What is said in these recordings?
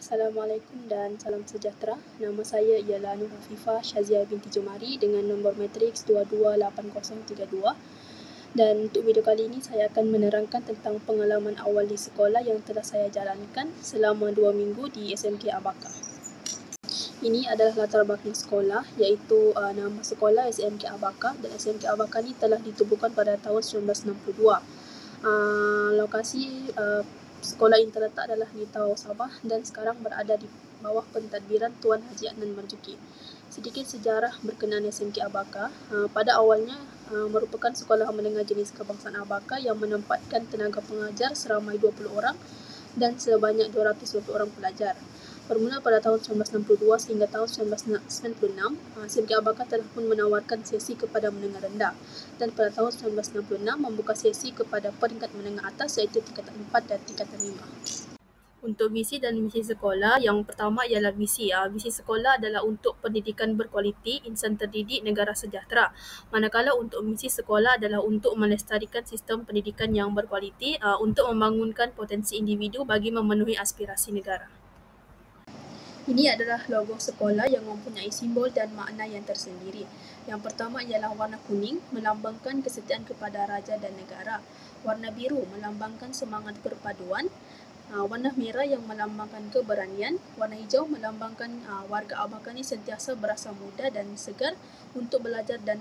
Assalamualaikum dan salam sejahtera. Nama saya ialah Nur Hafifah Syazia binti Jumari dengan nombor matriks 228032. Dan untuk video kali ini saya akan menerangkan tentang pengalaman awal di sekolah yang telah saya jalankan selama 2 minggu di SMK Abaka. Ini adalah latar belakang sekolah, iaitu nama sekolah SMK Abaka, dan SMK Abaka ni telah ditubuhkan pada tahun 1962. Lokasi sekolah ini terletak adalah di Tawau, Sabah, dan sekarang berada di bawah pentadbiran Tuan Haji Adnan Marzuki. Sedikit sejarah berkenaan SMK Abaka. Pada awalnya merupakan sekolah menengah jenis kebangsaan Abaka yang menempatkan tenaga pengajar seramai 20 orang dan sebanyak 220 orang pelajar. Bermula pada tahun 1962 sehingga tahun 1996, SMK Abaka telah pun menawarkan sesi kepada menengah rendah, dan pada tahun 1996 membuka sesi kepada peringkat menengah atas, iaitu tingkatan 4 dan tingkatan 5. Untuk visi dan misi sekolah, yang pertama ialah visi. Visi sekolah adalah untuk pendidikan berkualiti, insan terdidik, negara sejahtera. Manakala untuk misi sekolah adalah untuk melestarikan sistem pendidikan yang berkualiti, untuk membangunkan potensi individu bagi memenuhi aspirasi negara. Ini adalah logo sekolah yang mempunyai simbol dan makna yang tersendiri. Yang pertama ialah warna kuning, melambangkan kesetiaan kepada raja dan negara. Warna biru melambangkan semangat perpaduan. Warna merah yang melambangkan keberanian. Warna hijau melambangkan warga Abaka ni sentiasa berasa muda dan segar untuk belajar dan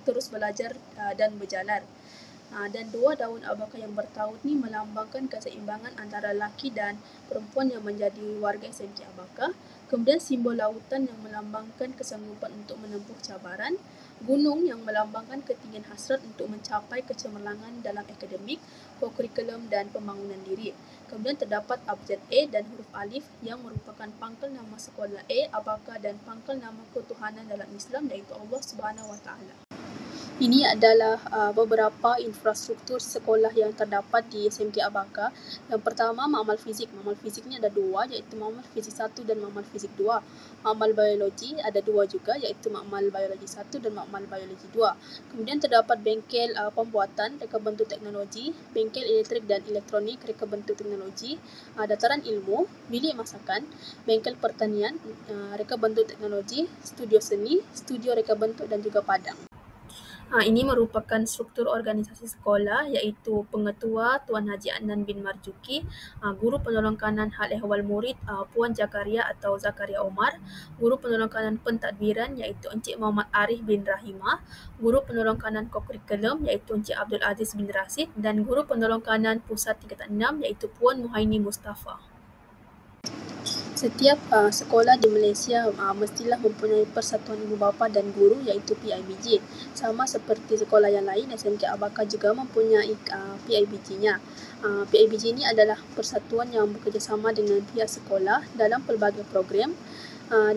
terus belajar dan berjalan. Dan 2 daun Abaka yang bertaut ni melambangkan keseimbangan antara lelaki dan perempuan yang menjadi warga SMK Abaka. Kemudian simbol lautan yang melambangkan kesanggupan untuk menempuh cabaran. Gunung yang melambangkan ketinggian hasrat untuk mencapai kecemerlangan dalam akademik, kokurikulum dan pembangunan diri. Kemudian terdapat abjad A dan huruf alif yang merupakan pangkal nama sekolah A, Abaka, dan pangkal nama ketuhanan dalam Islam, iaitu Allah Subhanahu Wa Taala. Ini adalah beberapa infrastruktur sekolah yang terdapat di SMK Abaka. Yang pertama, makmal fizik. Makmal fizik ni ada 2, iaitu makmal fizik 1 dan makmal fizik 2. Makmal biologi ada 2 juga, iaitu makmal biologi 1 dan makmal biologi 2. Kemudian terdapat bengkel pembuatan reka bentuk teknologi, bengkel elektrik dan elektronik reka bentuk teknologi, dataran ilmu, bilik masakan, bengkel pertanian, reka bentuk teknologi, studio seni, studio reka bentuk dan juga padang. Ini merupakan struktur organisasi sekolah, iaitu pengetua Tuan Haji Adnan bin Marzuki, guru penolong kanan hal ehwal murid Puan Zakaria atau Zakaria Omar, guru penolong kanan pentadbiran iaitu Encik Muhammad Arif bin Rahimah, guru penolong kanan kokurikulum iaitu Encik Abdul Aziz bin Rasid, dan guru penolong kanan pusat tingkatan 6 iaitu Puan Muhaini Mustafa. Setiap sekolah di Malaysia mestilah mempunyai Persatuan Ibu Bapa dan Guru, iaitu PIBG. Sama seperti sekolah yang lain, SMK Abaka juga mempunyai PIBG-nya. PIBG ini adalah persatuan yang bekerjasama dengan pihak sekolah dalam pelbagai program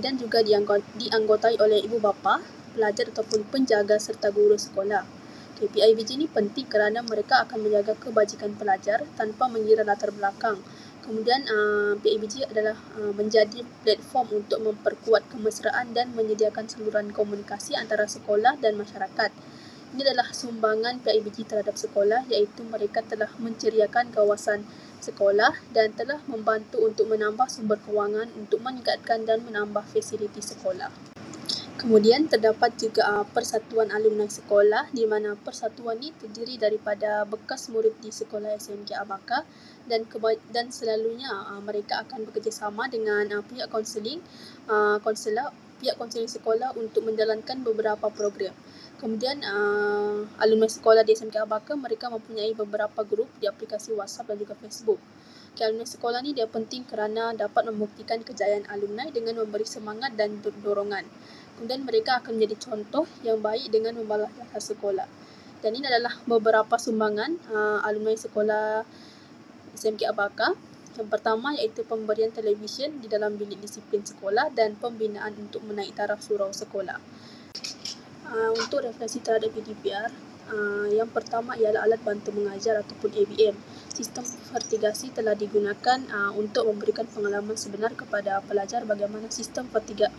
dan juga dianggotai oleh ibu bapa, pelajar ataupun penjaga serta guru sekolah. PIBG ini penting kerana mereka akan menjaga kebajikan pelajar tanpa mengira latar belakang. Kemudian PIBG adalah menjadi platform untuk memperkuat kemesraan dan menyediakan saluran komunikasi antara sekolah dan masyarakat. Ini adalah sumbangan PIBG terhadap sekolah, iaitu mereka telah menceriakan kawasan sekolah dan telah membantu untuk menambah sumber kewangan untuk meningkatkan dan menambah fasiliti sekolah. Kemudian terdapat juga Persatuan Alumni Sekolah, di mana persatuan ini terdiri daripada bekas murid di sekolah SMK Abaka dan selalunya mereka akan bekerjasama dengan pihak konseling sekolah untuk menjalankan beberapa program. Kemudian alumni sekolah di SMK Abaka, mereka mempunyai beberapa grup di aplikasi WhatsApp dan juga Facebook. Alumni sekolah ni dia penting kerana dapat membuktikan kejayaan alumni dengan memberi semangat dan dorongan. Kemudian mereka akan menjadi contoh yang baik dengan membalas jasa sekolah. Dan ini adalah beberapa sumbangan alumni sekolah SMK Abaka. Yang pertama iaitu pemberian televisyen di dalam bilik disiplin sekolah dan pembinaan untuk menaik taraf surau sekolah. Untuk refleksi terhadap PDPR, yang pertama ialah alat bantu mengajar ataupun ABM. sistem vertigasi telah digunakan untuk memberikan pengalaman sebenar kepada pelajar bagaimana sistem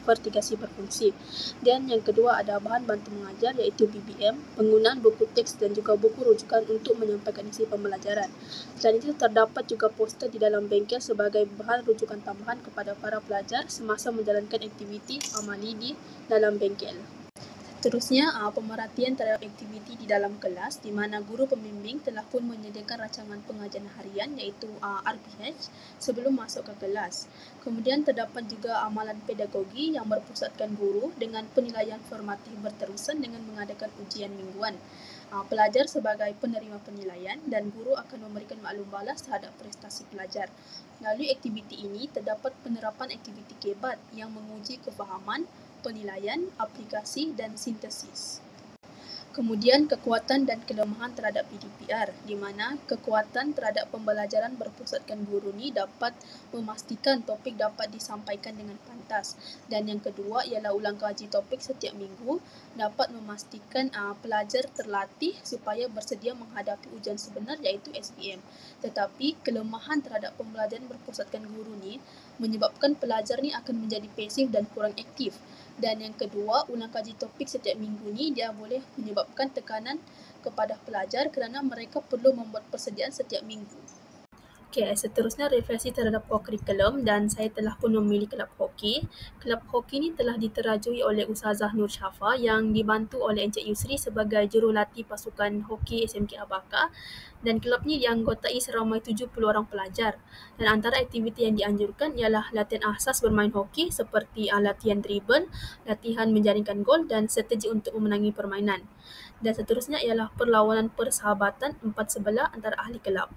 vertigasi berfungsi. Dan yang kedua ada bahan bantu mengajar iaitu BBM, penggunaan buku teks dan juga buku rujukan untuk menyampaikan isi pembelajaran. Selain itu terdapat juga poster di dalam bengkel sebagai bahan rujukan tambahan kepada para pelajar semasa menjalankan aktiviti amali di dalam bengkel. Seterusnya, pemerhatian terhadap aktiviti di dalam kelas di mana guru pembimbing telah pun menyediakan rancangan pengajian harian iaitu RPH sebelum masuk ke kelas. Kemudian terdapat juga amalan pedagogi yang berpusatkan guru dengan penilaian formatif berterusan dengan mengadakan ujian mingguan. Pelajar sebagai penerima penilaian dan guru akan memberikan maklum balas terhadap prestasi pelajar. Melalui aktiviti ini terdapat penerapan aktiviti kebat yang menguji kefahaman, penilaian, aplikasi dan sintesis. Kemudian kekuatan dan kelemahan terhadap PDPR di mana kekuatan terhadap pembelajaran berpusatkan guru ni dapat memastikan topik dapat disampaikan dengan pantas, dan yang kedua ialah ulang kaji topik setiap minggu dapat memastikan pelajar terlatih supaya bersedia menghadapi ujian sebenar iaitu SPM. Tetapi kelemahan terhadap pembelajaran berpusatkan guru ni menyebabkan pelajar ni akan menjadi pasif dan kurang aktif. Dan yang kedua, ulang kaji topik setiap minggu ni dia boleh menyebabkan tekanan kepada pelajar kerana mereka perlu membuat persediaan setiap minggu. Okey, seterusnya refleksi terhadap kokurikulum dan saya telah pun memilih kelab hoki. Kelab hoki ni telah diterajui oleh Ustazah Nur Syafa yang dibantu oleh Encik Yusri sebagai jurulatih pasukan hoki SMK Abaka, dan kelab ni dianggotai seramai 70 orang pelajar. Dan antara aktiviti yang dianjurkan ialah latihan asas bermain hoki seperti latihan dribble, latihan menjaringkan gol dan strategi untuk memenangi permainan. Dan seterusnya ialah perlawanan persahabatan 4 sebelah antara ahli kelab.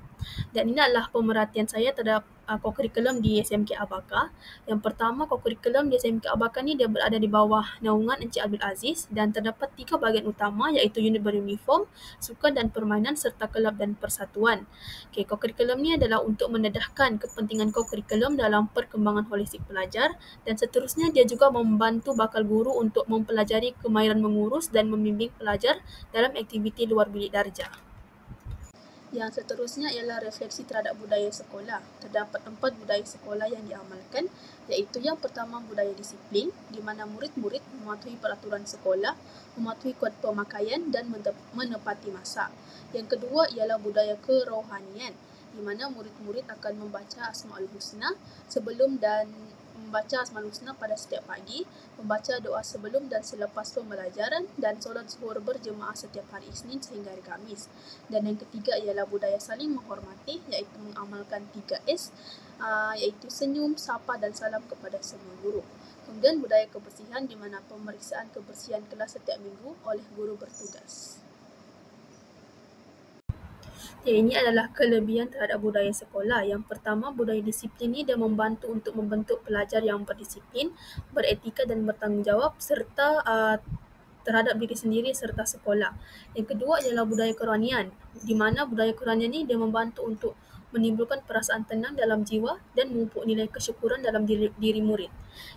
Dan ini adalah pemerhatian saya terhadap kokurikulum di SMK Abaka. Yang pertama, kokurikulum di SMK Abaka ni dia berada di bawah naungan Encik Abdul Aziz dan terdapat 3 bahagian utama iaitu unit beruniform, sukan dan permainan serta kelab dan persatuan. Okey, kokurikulum ni adalah untuk mendedahkan kepentingan kokurikulum dalam perkembangan holistik pelajar, dan seterusnya dia juga membantu bakal guru untuk mempelajari kemahiran mengurus dan membimbing pelajar dalam aktiviti luar bilik darjah. Yang seterusnya ialah refleksi terhadap budaya sekolah. Terdapat 4 budaya sekolah yang diamalkan, iaitu yang pertama budaya disiplin di mana murid-murid mematuhi peraturan sekolah, mematuhi kod pemakaian dan menepati masa. Yang kedua ialah budaya kerohanian di mana murid-murid akan membaca Asmaul Husna sebelum dan membaca Asmaul Husna pada setiap pagi, membaca doa sebelum dan selepas pembelajaran dan solat zuhur berjemaah setiap hari Isnin sehingga hari Khamis. Dan yang ketiga ialah budaya saling menghormati iaitu mengamalkan 3S iaitu senyum, sapa dan salam kepada semua guru. Kemudian budaya kebersihan di mana pemeriksaan kebersihan kelas setiap minggu oleh guru bertugas. Ini adalah kelebihan terhadap budaya sekolah. Yang pertama, budaya disiplin ini dia membantu untuk membentuk pelajar yang berdisiplin, beretika dan bertanggungjawab serta terhadap diri sendiri serta sekolah. Yang kedua ialah budaya kerohanian, di mana budaya kerohanian ini dia membantu untuk menimbulkan perasaan tenang dalam jiwa dan memupuk nilai kesyukuran dalam diri murid.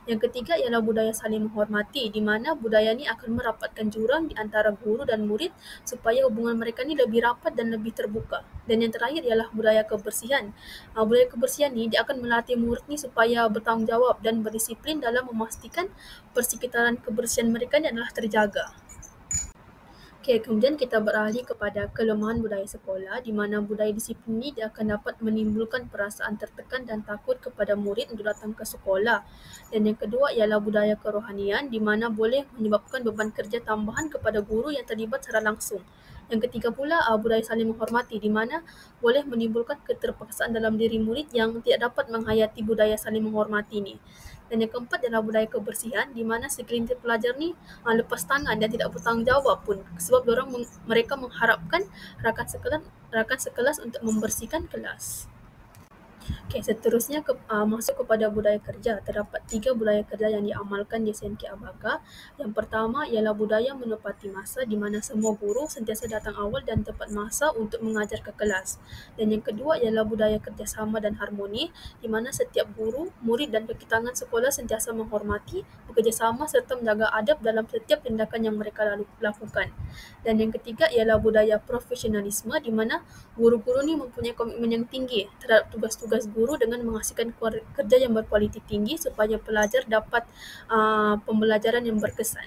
Yang ketiga ialah budaya saling menghormati, di mana budaya ini akan merapatkan jurang di antara guru dan murid supaya hubungan mereka ni lebih rapat dan lebih terbuka. Dan yang terakhir ialah budaya kebersihan. Budaya kebersihan ni dia akan melatih murid ni supaya bertanggungjawab dan berdisiplin dalam memastikan persekitaran kebersihan mereka ni adalah terjaga. Okey, kemudian kita beralih kepada kelemahan budaya sekolah di mana budaya disiplin ini dia akan dapat menimbulkan perasaan tertekan dan takut kepada murid untuk datang ke sekolah. Dan yang kedua ialah budaya kerohanian di mana boleh menyebabkan beban kerja tambahan kepada guru yang terlibat secara langsung. Yang ketiga pula budaya saling menghormati di mana boleh menimbulkan keterpaksaan dalam diri murid yang tidak dapat menghayati budaya saling menghormati ni. Dan yang keempat adalah budaya kebersihan di mana segelintir pelajar ni lepas tangan dan tidak bertanggungjawab pun sebab mereka mengharapkan rakan sekelas untuk membersihkan kelas. Okey, seterusnya masuk kepada budaya kerja. Terdapat 3 budaya kerja yang diamalkan di SMK Abaga. Yang pertama ialah budaya menepati masa di mana semua guru sentiasa datang awal dan tepat masa untuk mengajar ke kelas. Dan yang kedua ialah budaya kerjasama dan harmoni di mana setiap guru, murid dan kekitangan sekolah sentiasa menghormati, bekerjasama serta menjaga adab dalam setiap tindakan yang mereka lakukan. Dan yang ketiga ialah budaya profesionalisme di mana guru-guru ni mempunyai komitmen yang tinggi terhadap tugas-tugas guru dengan menghasilkan kerja yang berkualiti tinggi supaya pelajar dapat pembelajaran yang berkesan.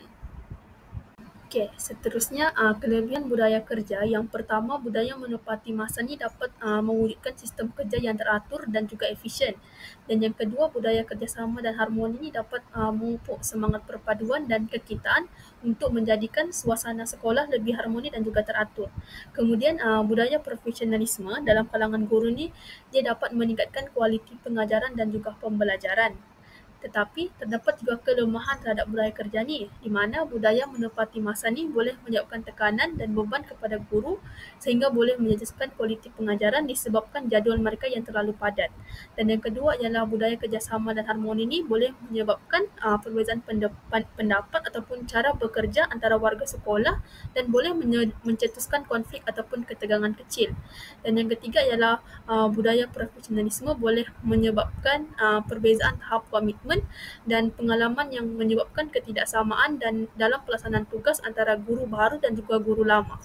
Okey, seterusnya kelebihan budaya kerja. Yang pertama, budaya menepati masa ni dapat mewujudkan sistem kerja yang teratur dan juga efisien. Dan yang kedua, budaya kerjasama dan harmoni ni dapat memupuk semangat perpaduan dan kekitaan untuk menjadikan suasana sekolah lebih harmoni dan juga teratur. Kemudian budaya profesionalisme dalam kalangan guru ni dia dapat meningkatkan kualiti pengajaran dan juga pembelajaran. Tetapi terdapat juga kelemahan terhadap budaya kerja ni di mana budaya menepati masa ni boleh menyebabkan tekanan dan beban kepada guru sehingga boleh menjejaskan kualiti pengajaran disebabkan jadual mereka yang terlalu padat. Dan yang kedua ialah budaya kerjasama dan harmoni ni boleh menyebabkan perbezaan pendapat ataupun cara bekerja antara warga sekolah dan boleh mencetuskan konflik ataupun ketegangan kecil. Dan yang ketiga ialah budaya profesionalisme boleh menyebabkan perbezaan tahap komitmen dan pengalaman yang menyebabkan ketidaksamaan dan dalam pelaksanaan tugas antara guru baru dan juga guru lama.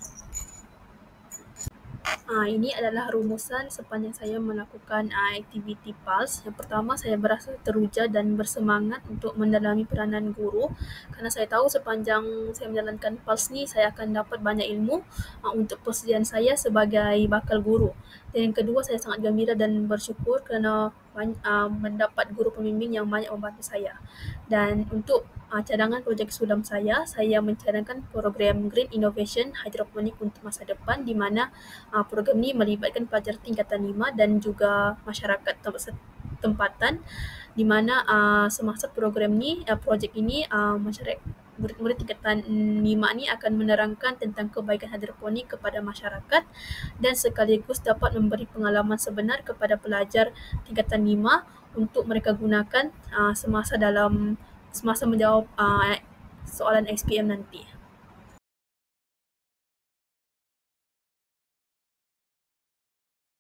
Ini adalah rumusan sepanjang saya melakukan aktiviti PALS. Yang pertama, saya berasa teruja dan bersemangat untuk mendalami peranan guru kerana saya tahu sepanjang saya menjalankan PALS ni saya akan dapat banyak ilmu untuk persediaan saya sebagai bakal guru. Dan yang kedua, saya sangat gembira dan bersyukur kerana mendapat guru pembimbing yang banyak membantu saya. Dan untuk cadangan projek sulam saya mencadangkan program Green Innovation Hidroponik untuk masa depan di mana program ini melibatkan pelajar tingkatan 5 dan juga masyarakat tempatan di mana semasa program ni, projek ini masyarakat murid-murid tingkatan 5 ni akan menerangkan tentang kebaikan hidroponik kepada masyarakat dan sekaligus dapat memberi pengalaman sebenar kepada pelajar tingkatan 5 untuk mereka gunakan semasa menjawab soalan SPM nanti.